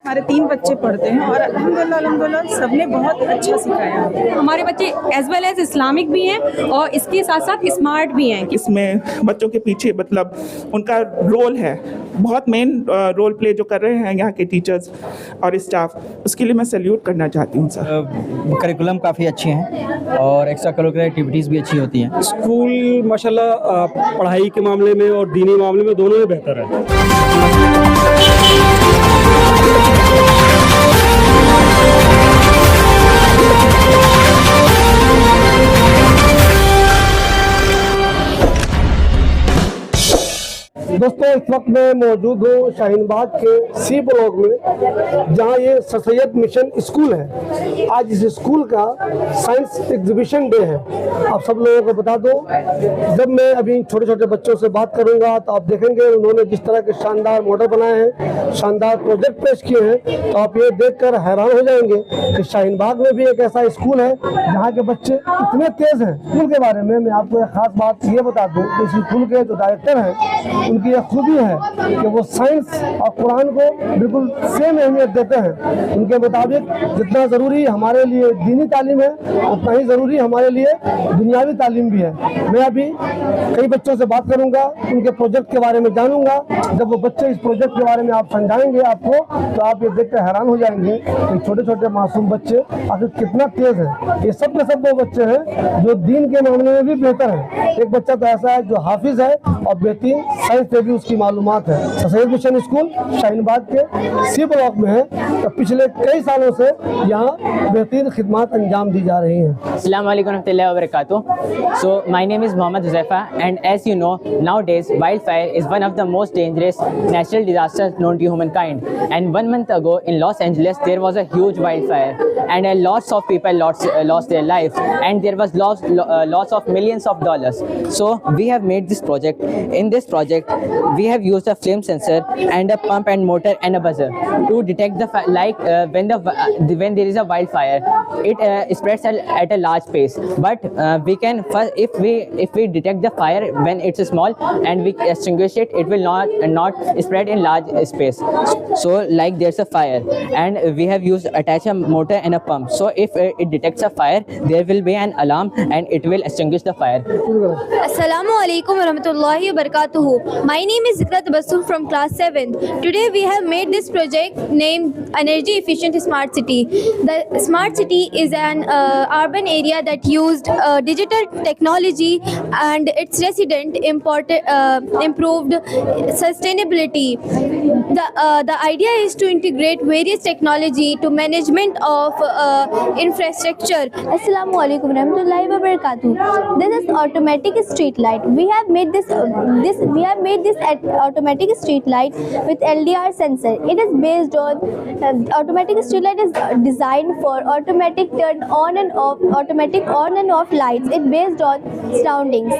हमारे 3 बच्चे पढ़ते हैं और अल्हम्दुलिल्लाह सबने बहुत अच्छा सिखाया। हमारे बच्चे एज वेल एज इस्लामिक भी हैं और इसके साथ साथ स्मार्ट भी हैं। इसमें बच्चों के पीछे मतलब उनका रोल है, बहुत मेन रोल प्ले जो कर रहे हैं यहाँ के टीचर्स और स्टाफ, उसके लिए मैं सैल्यूट करना चाहती हूँ सर। करिकुलम काफ़ी अच्छे हैं और एक्स्ट्रा करिकुलर एक्टिविटीज़ भी अच्छी होती हैं। स्कूल माशाल्लाह पढ़ाई के मामले में और दीनी मामले में दोनों में बेहतर है। दोस्तों इस वक्त मैं मौजूद हूँ शाहीन बाग के सी ब्लॉक में, जहाँ ये सर सैयद मिशन स्कूल है। आज इस स्कूल का साइंस एग्जीबिशन डे है। आप सब लोगों को बता दो, जब मैं अभी छोटे छोटे बच्चों से बात करूंगा तो आप देखेंगे उन्होंने जिस तरह के शानदार मॉडल बनाए हैं, शानदार प्रोजेक्ट पेश किए हैं, तो आप ये देखकर हैरान हो जाएंगे कि शाहीन बाग में भी एक ऐसा स्कूल है जहाँ के बच्चे इतने तेज हैं। स्कूल के बारे में मैं आपको एक खास बात ये बता दूँ कि इस स्कूल के जो डायरेक्टर हैं उनकी यह खूबी है कि वो साइंस और कुरान को बिल्कुल सेम अहमियत देते हैं। उनके मुताबिक जितना ज़रूरी हमारे लिए दीनी तालीम है उतना ही ज़रूरी हमारे लिए दुनियावी तालीम भी है। मैं अभी कई बच्चों से बात करूंगा, उनके प्रोजेक्ट के बारे में जानूंगा। जब वो बच्चे इस प्रोजेक्ट के बारे में आप समझाएंगे आपको, तो आप ये देखकर हैरान हो जाएंगे कि छोटे छोटे मासूम बच्चे आखिर कितना तेज है। ये सब के सब वो बच्चे हैं जो दीन के मामले में भी बेहतर है। एक बच्चा तो ऐसा है जो हाफिज है और बेहतरीन साइंस पे भी उसकी मालूमात है। Sir Syed mission school Shaheen Bagh के सी ब्लॉक में है, तो पिछले कई सालों से यहाँ बेहतरीन खिदमत अंजाम दी जा रही हैं। अस्सलाम वालेकुम रहमतुल्लाहि व बरकातुहू। So my name is Mohammad Huzaifa, and as you know, nowadays wildfire is one of the most dangerous natural disasters known to humankind. And 1 month ago in Los Angeles there was a huge wildfire, and lots of people lost their lives, and there was loss of millions of dollars. So we have made this project. In this project we have used a flame sensor and a pump and motor and a buzzer to detect the when there is a wildfire. It spreads at a large pace, but we can first, if we detect the fire when it's small and we extinguish it, it will not spread in large space. So like there's a fire and we have used attach a motor and a pump, so if it detects a fire there will be an alarm and it will extinguish the fire. Assalamu alaikum warahmatullahi wabarakatuh. My name is Zikra Tabassum from class 7th. Today we have made this project named Energy Efficient Smart City. The smart city is an urban area that used digital technology and its resident improved sustainability. The idea is to integrate various technology to management of infrastructure. Assalamu alaikum warahmatullahi wabarakatuh. This is automatic street light. We have made this automatic street light with LDR sensor. It is based on automatic street light is designed for automatic turn on and off, automatic on and off lights. It based on surroundings.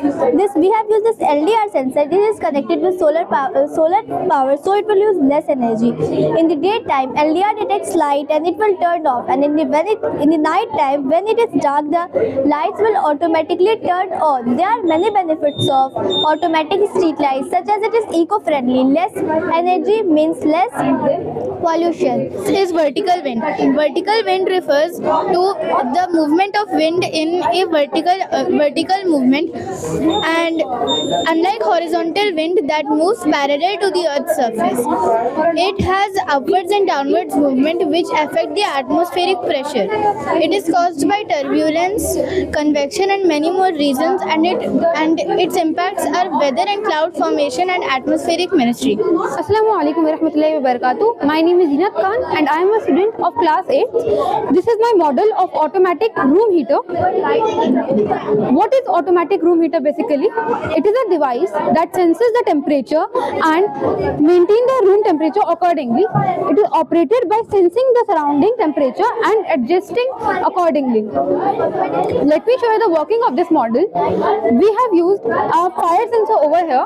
We have used this LDR sensor. This is connected with solar power, so it will use less energy. In the daytime, LDR detects light and it will turn off, and in the night time, when it is dark, the lights will automatically turn on. There are many benefits of automatic street lights, such as it is eco-friendly. Less energy means less pollution. This is vertical wind. Vertical wind refers to the movement of wind in a vertical movement, and unlike horizontal wind that moves parallel to the earth's surface, it has upwards and downwards movement which affect the atmospheric pressure. It is caused by turbulence, convection and many more reasons, and its impacts are weather and cloud formation and atmospheric ministry. Assalamu alaikum warahmatullahi wabarakatuh. My name is Zinat Khan and I am a student of class 8. This is my model of automatic room heater. What is automatic room heater basically? It is a device that senses the temperature and maintain the room temperature accordingly. It is operated by sensing the surrounding temperature and adjusting accordingly. Let me show you the working of this model. We have used a fire sensor over here.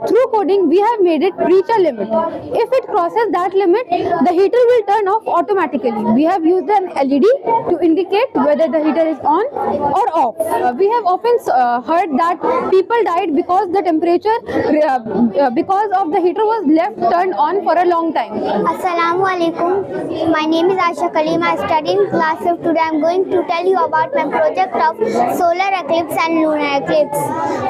through coding, we have made it reach a limit. If it crosses that limit, the heater will turn off automatically. We have used an LED to indicate whether the heater is on or off. We have often heard that people died because the temperature, because of the heater was left turned on for a long time. Assalamu alaikum. My name is Aisha Kaleem. I study in class 5. Today I am going to tell you about my project of solar eclipse and lunar eclipse.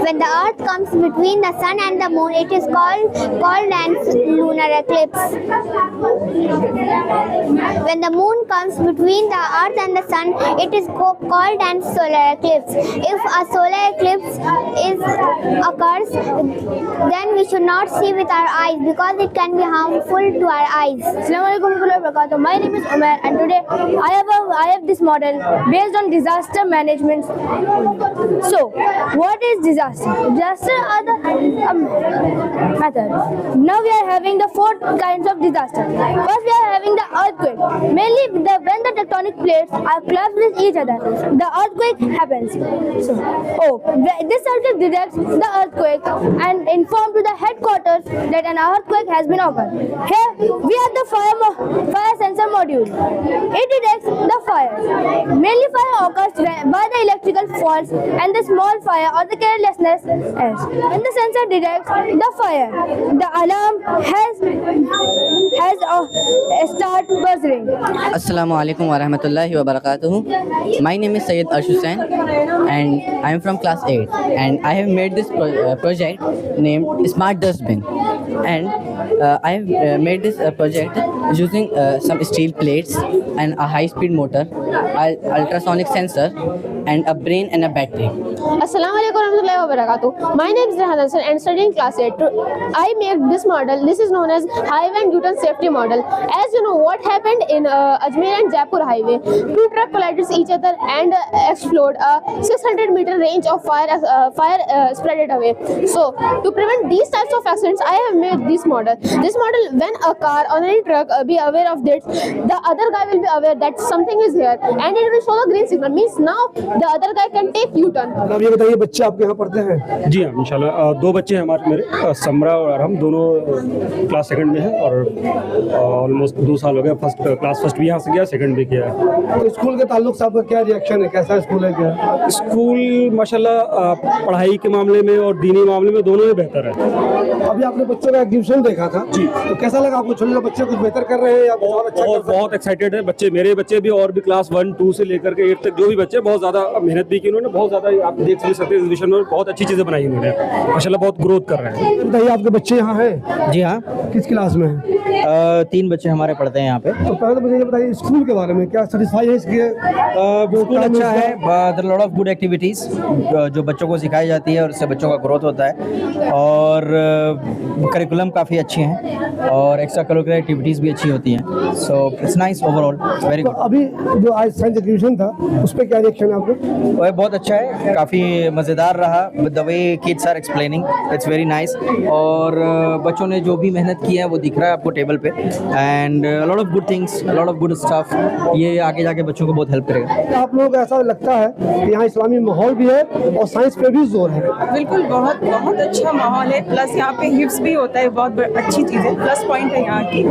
When the earth comes between the sun and the moon, it is called as lunar eclipse. When the moon comes between the earth and the sun, it is called as solar eclipse. If a solar eclipse occurs, then we should not see with our eyes because it can be harmful to our eyes. Assalamualaikum. My name is Umar and today I have this model based on disaster management. So, what is disaster? Disaster are the method. Now we are having the 4 kinds of disaster. First we are having the earthquake. Mainly when the tectonic plates are collapsed with each other, the earthquake happens. So, this circuit detects the earthquake and informs to the headquarters that an earthquake has been occurred. Here we have the fire sensor module. It detects the fire. Mainly fire occurs by the electrical faults and the small fire or the carelessness. When the sensor detects the fire, the alarm has start buzzing. Assalamu alaikum wa rahmatullahi wa barakatuhu. My name is Syed Arsh Hussain and I am from class 8 and I have made this project named Smart Dustbin, and I have made this project using some steel plates and a high-speed motor, ultrasonic sensor and a brain and a battery. Assalamualaikum warahmatullahi wabarakatuh. My name is Rehan Hassan and studying class 8. I made this model. This is known as Highway and Newton Safety Model. As you know, what happened in Ajmer and Jaipur Highway, 2 trucks collided each other and exploded. A 600-meter range of fire spread away. So, to prevent these types of accidents, I have made this model. This model, when a car or any truck be aware of this, the other guy will be aware that something is here and it will show the green signal. Means now the other guy can take U-turn. अब ये बताइए, बच्चे आपके यहाँ पढ़ते हैं? जी हाँ, इंशाल्लाह 2 बच्चे हैं हमारे, मेरे समरा और हम दोनों क्लास 2 में हैं और ऑलमोस्ट 2 साल हो गए। क्लास फर्स्ट भी यहाँ से किया, 2nd भी किया है। तो स्कूल के ताल्लुक से आपका क्या रिएक्शन है? कैसा स्कूल है? क्या स्कूल माशाल्लाह पढ़ाई के मामले में और दीनी मामले में दोनों में बेहतर है। अभी आपने बच्चों का एग्जीबिशन देखा था जी, तो कैसा लगा आपको? छोटे बच्चे कुछ बेहतर कर रहे हैं या बहुत अच्छा? बहुत एक्साइटेड है बच्चे, मेरे बच्चे भी और भी क्लास 1, 2 से लेकर के 8 तक जो भी बच्चे, बहुत ज़्यादा मेहनत भी की उन्होंने। बहुत ज़्यादा आप देख सकते हैं एग्जीबिशन में बहुत अच्छी चीज़ें बनाई उन्होंने, माशाल्लाह बहुत ग्रोथ कर रहे हैं। बताइए, आपके बच्चे यहाँ हैं? जी हाँ। किस क्लास में हैं? 3 बच्चे हमारे पढ़ते हैं यहाँ पे। तो पहले तो मुझे बताइए स्कूल के बारे में, क्या सेटिस्फाई है इसके? स्कूल अच्छा है, लॉट ऑफ गुड एक्टिविटीज़ जो बच्चों को सिखाई जाती है और उससे बच्चों का ग्रोथ होता है, और करिकुलम काफ़ी अच्छे हैं और एक्स्ट्रा करिकुलर एक्टिविटीज़ भी अच्छी होती हैं। So it's nice overall, very good. अभी जो आज साइंस एग्जीबिशन था उस पर क्या रिएक्शन है आपको? वह बहुत अच्छा है, काफ़ी मज़ेदार रहा। The way kids are explaining, it's very nice, और बच्चों ने जो भी मेहनत की है वो दिख रहा है आपको टेबल पे, and lot of good things, lot of good stuff. ये आगे जाके बच्चों को बहुत हेल्प करेगा। आप लोगों को ऐसा लगता है कि यहाँ इस्लामी माहौल भी है और साइंस पे भी जोर है? बिल्कुल, बहुत बहुत अच्छा माहौल है, प्लस यहाँ पे हिफ्स भी होता है, बहुत अच्छी चीज़ है, प्लस पॉइंट है यहाँ की।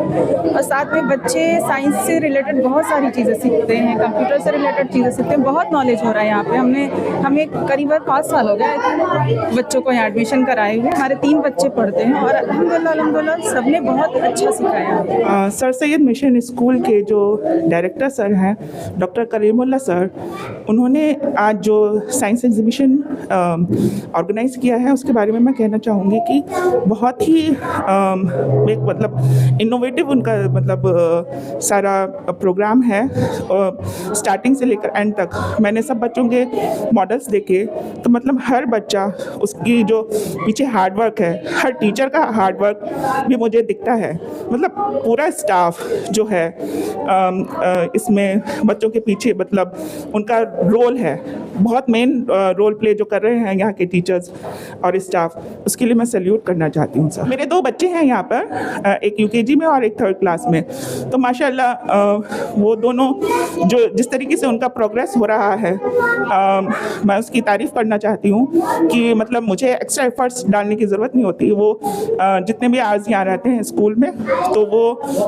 और साथ में बच्चे साइंस से रिलेटेड बहुत सारी चीज़ें सीखते हैं, कंप्यूटर से रिलेटेड चीज़ें सीखते हैं, बहुत नॉलेज हो रहा है यहाँ पे। हमें करीबन 5 साल हो गए बच्चों को यहाँ एडमिशन कराए हुए। हमारे 3 बच्चे पढ़ते हैं और अल्हम्दुलिल्लाह सबने बहुत अच्छा सिखाया। सर सैयद मिशन स्कूल के जो डायरेक्टर सर हैं, डॉक्टर करीमुल्लाह सर, उन्होंने आज जो साइंस एग्जीबिशन ऑर्गेनाइज़ किया है उसके बारे में मैं कहना चाहूँगी कि बहुत ही एक मतलब इनोवेटिव उनका सारा प्रोग्राम है, स्टार्टिंग से लेकर एंड तक। मैंने सब बच्चों के मॉडल्स देखे तो हर बच्चा, उसकी जो पीछे हार्डवर्क है, हर टीचर का हार्डवर्क भी मुझे दिखता है। पूरा स्टाफ जो है इसमें बच्चों के पीछे उनका रोल है, बहुत मेन रोल प्ले जो कर रहे हैं यहाँ के टीचर्स और स्टाफ, उसके लिए मैं सैल्यूट करना चाहती हूँ सर। मेरे 2 बच्चे हैं यहाँ पर, एक UKG में और एक 3rd क्लास में, तो माशाल्लाह वो दोनों जो जिस तरीके से उनका प्रोग्रेस हो रहा है मैं उसकी तारीफ़ करना चाहती हूँ कि मतलब मुझे एक्स्ट्रा एफर्ट्स डालने की ज़रूरत नहीं होती। वो जितने भी आज यहाँ रहते हैं स्कूल में, तो वो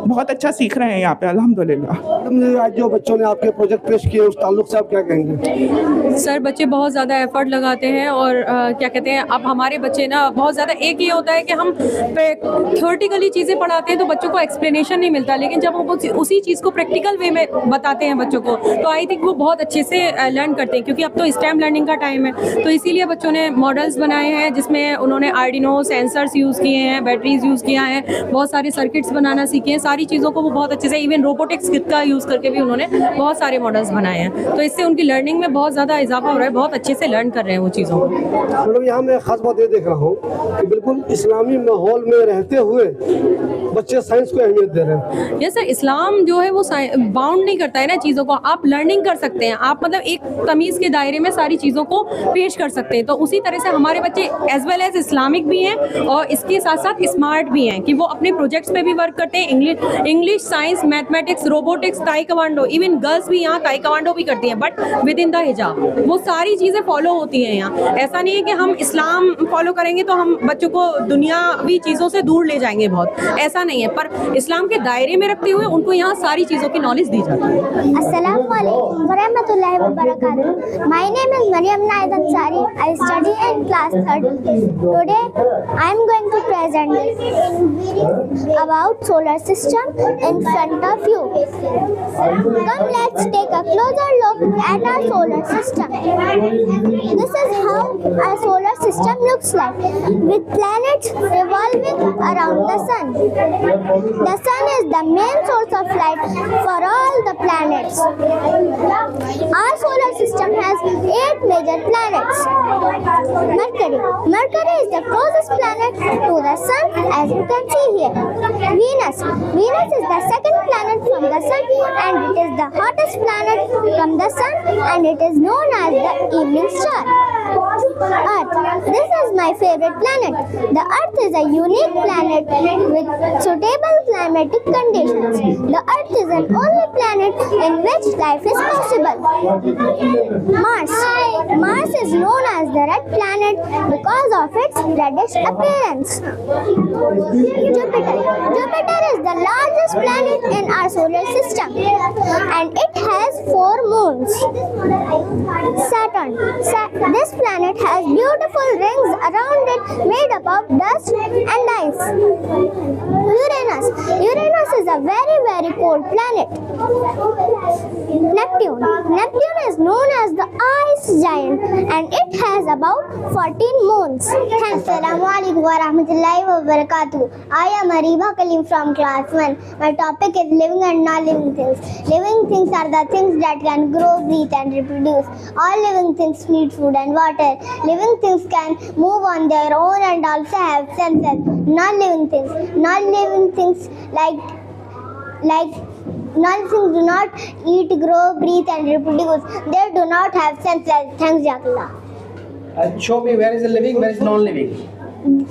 बहुत अच्छा सीख रहे हैं यहाँ पे अल्हम्दुलिल्लाह। आज जो बच्चों ने आपके प्रोजेक्ट पेश किए उस ताल्लुक से आप क्या कहेंगे? सर, बच्चे बहुत ज़्यादा एफर्ट लगाते हैं और क्या कहते हैं, अब हमारे बच्चे ना बहुत ज़्यादा, एक ये होता है कि हम थ्योरेटिकली चीज़ें पढ़ाते हैं तो बच्चों को एक्सप्लेनेशन नहीं मिलता, लेकिन जब हम उसी चीज़ को प्रैक्टिकल वे में बताते हैं बच्चों को तो आई थिंक वो बहुत अच्छे से लर्न करते हैं, क्योंकि अब तो स्टेम लर्निंग का टाइम है। तो इसीलिए बच्चों ने मॉडल्स बनाए हैं जिसमें उन्होंने आर्डिनो सेंसर्स यूज़ किए हैं, बैटरीज यूज़ किया है, बहुत सारे सर्किट्स बनाना सीखे हैं, सारी चीज़ों को वो बहुत अच्छे से, इवन रोबोटिक्स का यूज़ करके भी उन्होंने बहुत सारे मॉडल्स बनाए हैं। तो इससे उनकी लर्निंग में बहुत ज़्यादा इजाफा हो रहा है, बहुत अच्छे से लर्न कर रहे हैं वो चीज़ों को। मतलब यहाँ मैं खास बात ये देख रहा हूँ कि बिल्कुल इस्लामी माहौल में रहते हुए बच्चे साइंस को अहमियत दे रहे हैं। यस सर, इस्लाम जो है वो बाउंड नहीं करता है ना चीज़ों को, आप लर्निंग कर सकते हैं, आप मतलब एक तमीज़ के दायरे में सारी चीज़ों को पेश कर सकते हैं। तो उसी तरह से हमारे बच्चे एज वेल एज इस्लामिक भी हैं और इसके साथ साथ स्मार्ट भी हैं कि वो अपने प्रोजेक्ट्स पे भी वर्क करते हैं। English, science, mathematics, robotics, taekwondo, even girls भी यहाँ ताइक्वांडो भी करती हैं, बट विद इन द हिजाब। वो सारी चीज़ें फॉलो होती हैं यहाँ। ऐसा नहीं है कि हम इस्लाम फॉलो करेंगे तो हम बच्चों को दुनियावी चीज़ों से दूर ले जाएंगे, बहुत ऐसा नहीं है, पर इस्लाम के दायरे में रखते हुए उनको यहाँ सारी चीज़ों की नॉलेज दी जाती है। Assalamu alaikum warahmatullahi wabarakatuh. My name is Mariam Naid Ansari. I study in class 3rd. Today I am going to present about solar system in front of you. Come, let's take a closer look at our solar system. This is how our solar system looks like, with planets revolving around the sun. The sun is the main source of light for all the planets. Our solar system has 8 major planets. Mercury. Mercury is the closest planet to the sun, as you can see here. Venus. Venus is the second planet from the sun, and it is the hottest planet from the sun, and it is known as the evening star. Earth. This is my favorite planet. The Earth is a unique planet with suitable climatic conditions. The Earth is an only planet in which life is possible. Mars. Mars is known as the red planet because of its reddish appearance. Jupiter. Jupiter is the largest planet in our solar system, and it has 4 moons. Saturn. This planet has beautiful rings around it made up of dust and ice. Uranus. Uranus is a very, very cold planet. Neptune. Neptune is known as the ice giant, and it has about 14 moons. Assalamu alaikum wa rahmatullahi wa barakatuh. I am Ariba Kalim from class 1. My topic is living and non-living things. Living things are the things that can grow, breathe and reproduce. All living things need food and water. Living things can move on their own and also have senses. Non-living things like non-things do not eat, grow, breathe and reproduce. They do not have senses. Thanks, Jazakallah. Show me where is the living, where is non-living.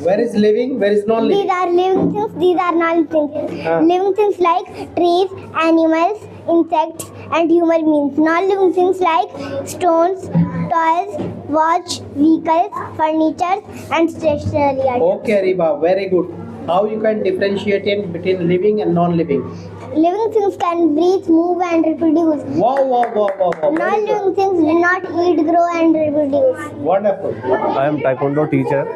Where is living, where is non-living? These are living things, these are non-living things. Living things like trees, animals, insects and human beings. Non-living things like stones, toys, watch, vehicles, furniture and stationery items. Okay, Ariba, very good. How you can differentiate in between living and non-living? Living things can breathe, move and reproduce. Wow. Non-living things do not eat, grow and reproduce. Wonderful. I am Taekwondo teacher.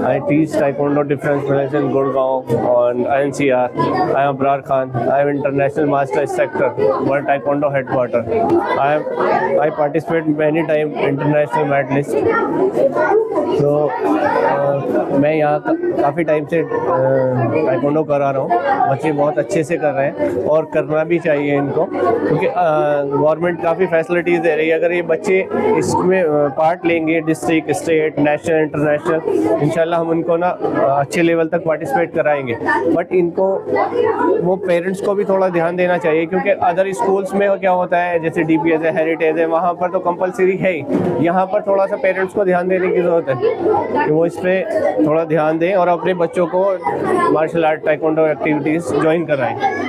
I teach Taekwondo Defense Village in Gurgaon on NCR. I am Abrar Khan. I am International Master Instructor, World Taekwondo Headquarters. I participate many times international medalist. So मैं यहाँ काफ़ी time से taekwondo करा रहा हूँ. बच्चे बहुत अच्छे से कर रहे हैं और करना भी चाहिए इनको, क्योंकि गवर्नमेंट काफ़ी फैसिलिटीज़ दे रही है. अगर ये बच्चे इसमें पार्ट लेंगे डिस्ट्रिक्ट, स्टेट, नेशनल, इंटरनेशनल, इंशाल्लाह हम उनको ना अच्छे लेवल तक पार्टिसिपेट कराएंगे. बट इनको वो पेरेंट्स को भी थोड़ा ध्यान देना चाहिए, क्योंकि अदर स्कूल्स में क्या होता है जैसे DPS है, हेरिटेज है, वहाँ पर तो कंपलसरी है ही. यहाँ पर थोड़ा सा पेरेंट्स को ध्यान देने की ज़रूरत है कि वो इस पर थोड़ा ध्यान दें और अपने बच्चों को martial art, taekwondo activities join कराएं.